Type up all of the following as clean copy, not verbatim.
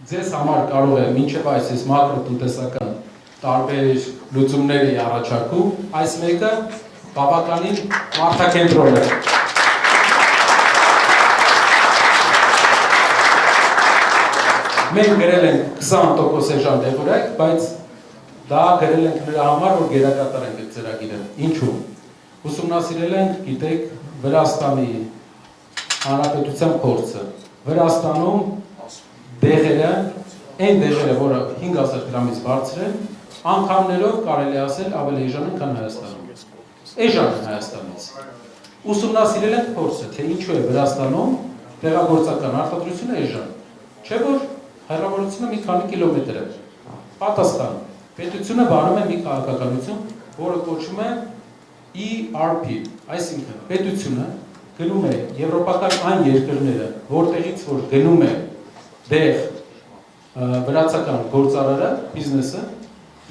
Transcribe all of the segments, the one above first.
ձեզ համար կարող է մինչև այս մակրոտնտեսական տարբեր լուծումների առաջարկում, այս մեկը բավականին մարդակենտրոն է։ Մենք գրել ենք 20% էժան դեղորայք, բայց դա գրել ենք նրա համար, որ գերակատարենք այդ ծրագիրը։ Ինչու՞։ Ուսումնասիրել ենք, գիտեք, Վրաստանի Հանրապետության փորձը։ Վրաստանում դեղերը, այն դեղերը, որը 5000 դրամից բարձր են, անգամներով կարելի ասել ավելի էժան են, քան Հայաստանում։ Էժան են Հայաստանից։ Ուսումնասիրել ենք փորձը, թե ինչու է Վրաստանում դեղագործական արտադրությունը էժան։ Չէ՞ որ հեռավորությունը մի քանի կիլոմետր է։ Պատասխան. պետությունը բանում է մի քաղաքականություն, որը կոչվում է ERP, այսինքն պետությունը գնում է եվրոպական այն երկրները, որտեղից որ գնում է դեղ վրացական գործարարը, բիզնեսը,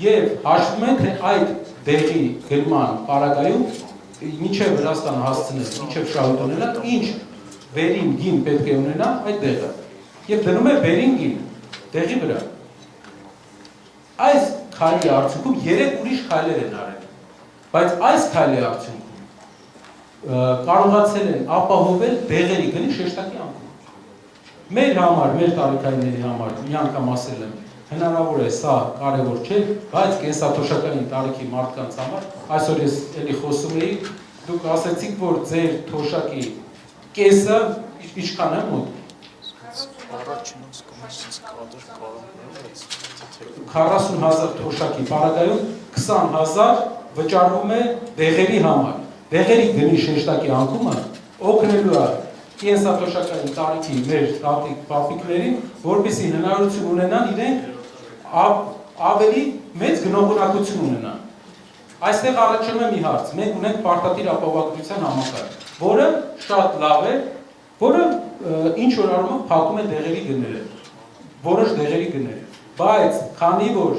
եւ հաշվում է, թե այդ դեղի գնման պարագայում մինչև Վրաստանը հասցնել, մինչև շահույթ ունենա, ինչ վերին գին պետք է ունենա այդ դեղը։ Եվ դնում է վերին գին դեղի վրա։ Այս քայլի արդյունքում 3 ուրիշ քայլեր են արել, բայց այս քայլի արդյունքում կարողացել են ապահովել դեղերի գնի շեշտակի անկում։ Մեր համար, մեր տարիքայինների համար, մի անգամ ասել եմ, հնարավոր է սա կարևոր չէ, բայց կենսաթոշակային տարիքի մարդկանց համար, այսօր ես էլի խոսում էի, դուք ասեցիք, որ ձեր թոշակի կեսը ինչքան է մոտ։ 40,000 թոշակի պարագայում 20,000 վճարվում է դեղերի համար։ Դեղերի գնի շեշտակի անկումը օգնելու է կենսաթոշակային տարիքի մեր տատիկ-պապիկներին, որպեսզի հնարավորություն ունենան իրենք ավելի մեծ գնողունակություն ունենան։ Այստեղ առաջանում է մի հարց, մենք ունենք պարտադիր ապահովագրության համակարգ, որը շատ լավ է, որը ինչ որ առումով փակում է դեղերի գները, որոշ դեղերի գները, բայց քանի որ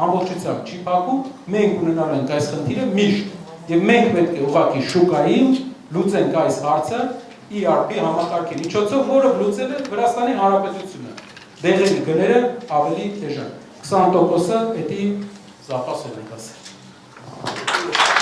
ամբողջությամբ չի փակում, մենք ունենալ ենք այս խնդիրը միշտ, եւ մենք պետք է ուղղակի շուկային լուծենք այս հարցը ERP համակարգի միջոցով, որը լուծել է Վրաստանի Հանրապետությունը։ Դեղերի գները ավելի էժան, 20%-ը էդի զապաս ունենք ասել։